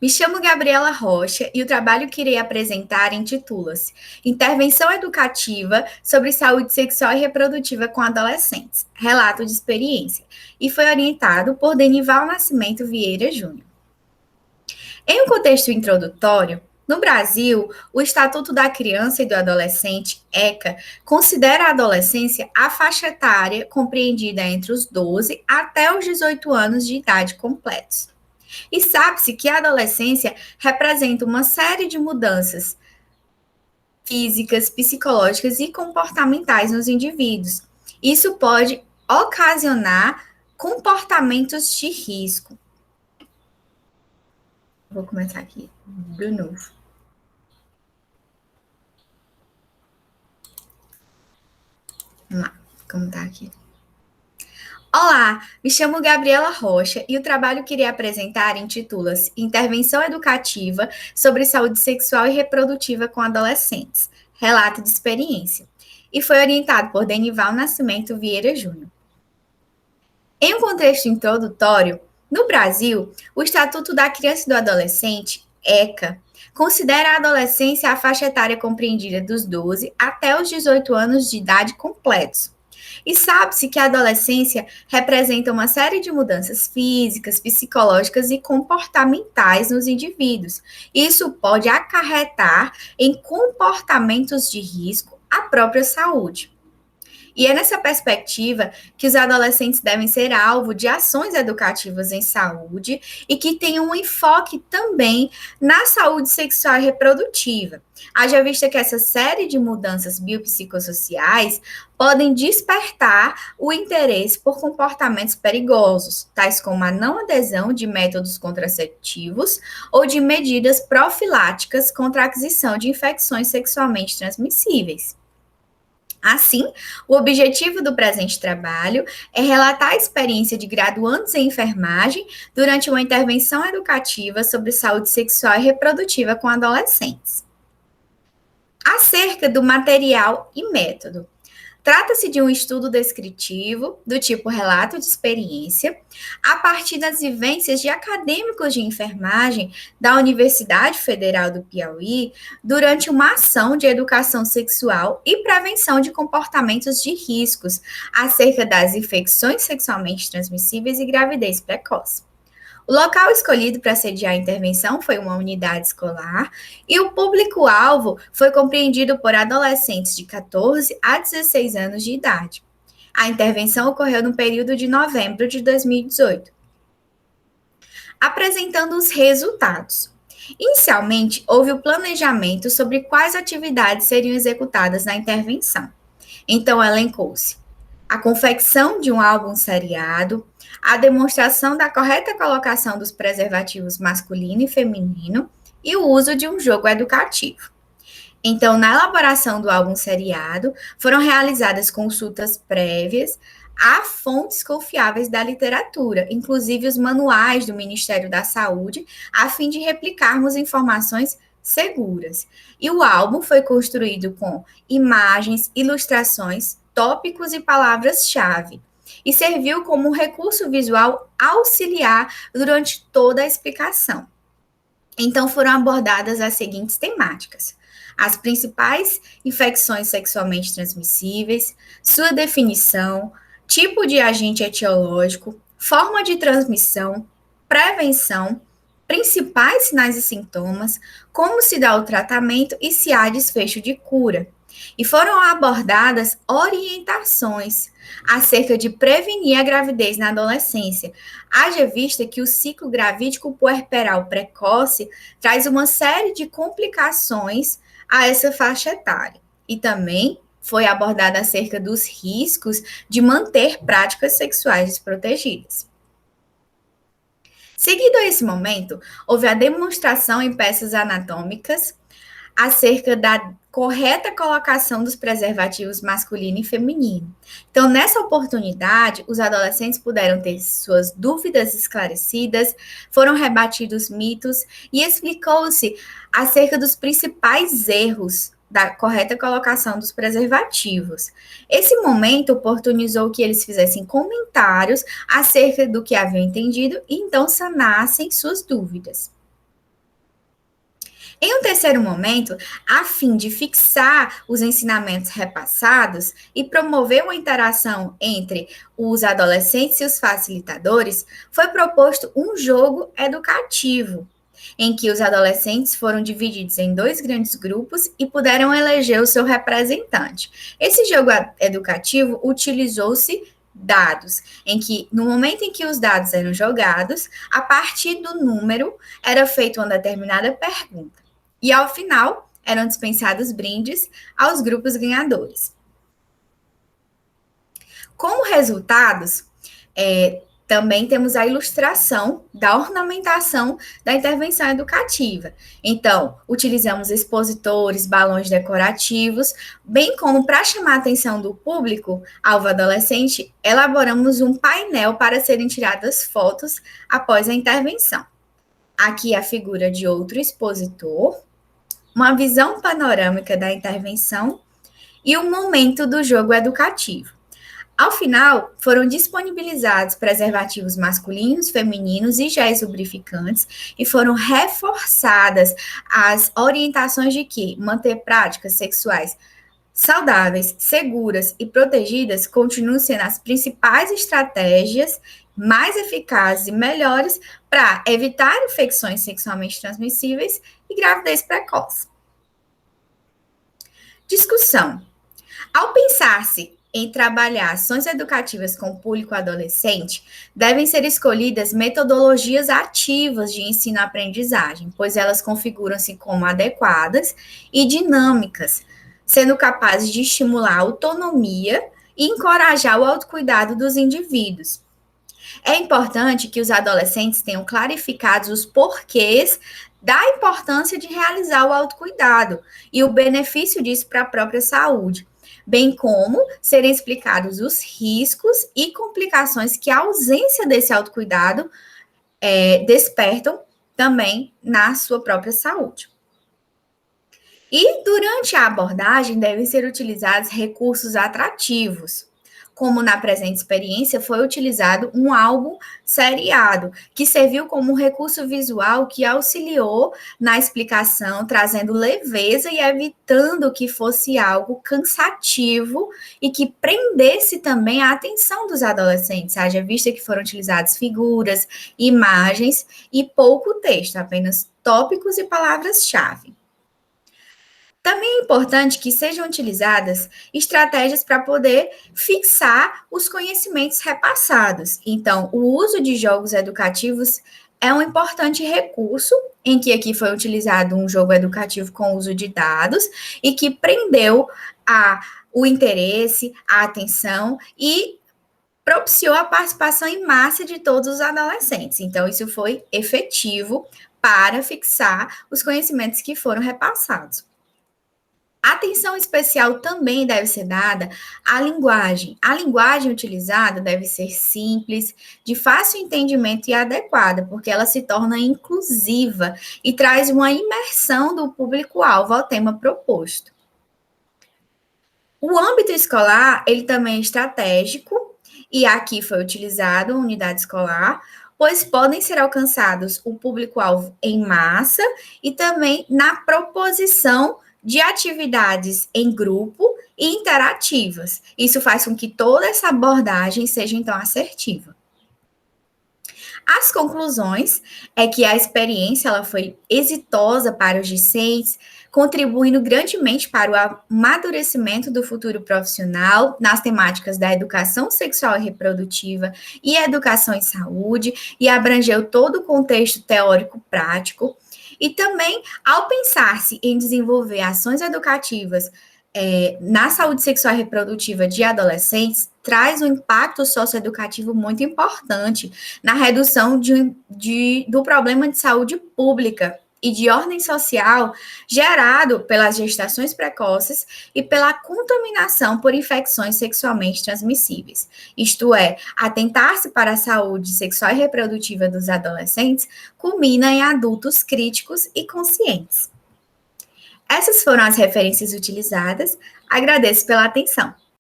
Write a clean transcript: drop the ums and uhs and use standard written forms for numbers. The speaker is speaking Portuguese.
Me chamo Gabriela Rocha e o trabalho que irei apresentar intitula-se Intervenção Educativa sobre Saúde Sexual e Reprodutiva com Adolescentes, Relato de Experiência, e foi orientado por Denival Nascimento Vieira Júnior. Em um contexto introdutório, no Brasil, o Estatuto da Criança e do Adolescente, ECA, considera a adolescência a faixa etária compreendida entre os 12 até os 18 anos de idade completos. E sabe-se que a adolescência representa uma série de mudanças físicas, psicológicas e comportamentais nos indivíduos. Isso pode ocasionar comportamentos de risco. Vou começar aqui de novo. Vamos lá, como tá aqui. Olá, me chamo Gabriela Rocha e o trabalho que irei apresentar intitula-se Intervenção Educativa sobre Saúde Sexual e Reprodutiva com Adolescentes, Relato de Experiência, e foi orientado por Denival Nascimento Vieira Júnior. Em um contexto introdutório, no Brasil, o Estatuto da Criança e do Adolescente, ECA, considera a adolescência a faixa etária compreendida dos 12 até os 18 anos de idade completos. E sabe-se que a adolescência representa uma série de mudanças físicas, psicológicas e comportamentais nos indivíduos. Isso pode acarretar em comportamentos de risco à própria saúde. E é nessa perspectiva que os adolescentes devem ser alvo de ações educativas em saúde e que tenham um enfoque também na saúde sexual e reprodutiva. Haja vista que essa série de mudanças biopsicossociais podem despertar o interesse por comportamentos perigosos, tais como a não adesão de métodos contraceptivos ou de medidas profiláticas contra a aquisição de infecções sexualmente transmissíveis. Assim, o objetivo do presente trabalho é relatar a experiência de graduandos em enfermagem durante uma intervenção educativa sobre saúde sexual e reprodutiva com adolescentes. Acerca do material e método. Trata-se de um estudo descritivo, do tipo relato de experiência, a partir das vivências de acadêmicos de enfermagem da Universidade Federal do Piauí durante uma ação de educação sexual e prevenção de comportamentos de riscos acerca das infecções sexualmente transmissíveis e gravidez precoce. O local escolhido para sediar a intervenção foi uma unidade escolar e o público-alvo foi compreendido por adolescentes de 14 a 16 anos de idade. A intervenção ocorreu no período de novembro de 2018. Apresentando os resultados. Inicialmente, houve o planejamento sobre quais atividades seriam executadas na intervenção. Então, elencou-se a confecção de um álbum seriado, a demonstração da correta colocação dos preservativos masculino e feminino e o uso de um jogo educativo. Então, na elaboração do álbum seriado, foram realizadas consultas prévias a fontes confiáveis da literatura, inclusive os manuais do Ministério da Saúde, a fim de replicarmos informações seguras. E o álbum foi construído com imagens, ilustrações, tópicos e palavras-chave, e serviu como um recurso visual auxiliar durante toda a explicação. Então, foram abordadas as seguintes temáticas: as principais infecções sexualmente transmissíveis, sua definição, tipo de agente etiológico, forma de transmissão, prevenção, principais sinais e sintomas, como se dá o tratamento e se há desfecho de cura. E foram abordadas orientações acerca de prevenir a gravidez na adolescência. Haja vista que o ciclo gravídico puerperal precoce traz uma série de complicações a essa faixa etária. E também foi abordada acerca dos riscos de manter práticas sexuais desprotegidas. Seguido a esse momento, houve a demonstração em peças anatômicas acerca da correta colocação dos preservativos masculino e feminino. Então, nessa oportunidade, os adolescentes puderam ter suas dúvidas esclarecidas, foram rebatidos mitos e explicou-se acerca dos principais erros da correta colocação dos preservativos. Esse momento oportunizou que eles fizessem comentários acerca do que haviam entendido e então sanassem suas dúvidas. Em um terceiro momento, a fim de fixar os ensinamentos repassados e promover uma interação entre os adolescentes e os facilitadores, foi proposto um jogo educativo, em que os adolescentes foram divididos em dois grandes grupos e puderam eleger o seu representante. Esse jogo educativo utilizou-se dados, em que no momento em que os dados eram jogados, a partir do número era feita uma determinada pergunta. E ao final, eram dispensados brindes aos grupos ganhadores. Como resultados, também temos a ilustração da ornamentação da intervenção educativa. Então, utilizamos expositores, balões decorativos, bem como para chamar a atenção do público, alvo adolescente, elaboramos um painel para serem tiradas fotos após a intervenção. Aqui a figura de outro expositor, uma visão panorâmica da intervenção e o momento do jogo educativo. Ao final, foram disponibilizados preservativos masculinos, femininos e géis lubrificantes e foram reforçadas as orientações de que manter práticas sexuais saudáveis, seguras e protegidas continuam sendo as principais estratégias mais eficazes e melhores para evitar infecções sexualmente transmissíveis e gravidez precoce. Discussão. Ao pensar-se em trabalhar ações educativas com o público adolescente, devem ser escolhidas metodologias ativas de ensino-aprendizagem, pois elas configuram-se como adequadas e dinâmicas, sendo capazes de estimular a autonomia e encorajar o autocuidado dos indivíduos. É importante que os adolescentes tenham clarificados os porquês da importância de realizar o autocuidado e o benefício disso para a própria saúde, bem como serem explicados os riscos e complicações que a ausência desse autocuidado despertam também na sua própria saúde. E durante a abordagem devem ser utilizados recursos atrativos, como na presente experiência foi utilizado um álbum seriado, que serviu como um recurso visual que auxiliou na explicação, trazendo leveza e evitando que fosse algo cansativo e que prendesse também a atenção dos adolescentes, haja vista que foram utilizadas figuras, imagens e pouco texto, apenas tópicos e palavras-chave. Também é importante que sejam utilizadas estratégias para poder fixar os conhecimentos repassados. Então, o uso de jogos educativos é um importante recurso, em que aqui foi utilizado um jogo educativo com uso de dados e que prendeu o interesse, a atenção e propiciou a participação em massa de todos os adolescentes. Então, isso foi efetivo para fixar os conhecimentos que foram repassados. Atenção especial também deve ser dada à linguagem. A linguagem utilizada deve ser simples, de fácil entendimento e adequada, porque ela se torna inclusiva e traz uma imersão do público-alvo ao tema proposto. O âmbito escolar, ele também é estratégico, e aqui foi utilizado a unidade escolar, pois podem ser alcançados o público-alvo em massa e também na proposição de atividades em grupo e interativas. Isso faz com que toda essa abordagem seja, então, assertiva. As conclusões é que a experiência ela foi exitosa para os discentes, contribuindo grandemente para o amadurecimento do futuro profissional nas temáticas da educação sexual e reprodutiva e educação em saúde, e abrangeu todo o contexto teórico prático. E também, ao pensar-se em desenvolver ações educativas na saúde sexual e reprodutiva de adolescentes, traz um impacto socioeducativo muito importante na redução do problema de saúde pública e de ordem social gerado pelas gestações precoces e pela contaminação por infecções sexualmente transmissíveis. Isto é, atentar-se para a saúde sexual e reprodutiva dos adolescentes culmina em adultos críticos e conscientes. Essas foram as referências utilizadas. Agradeço pela atenção.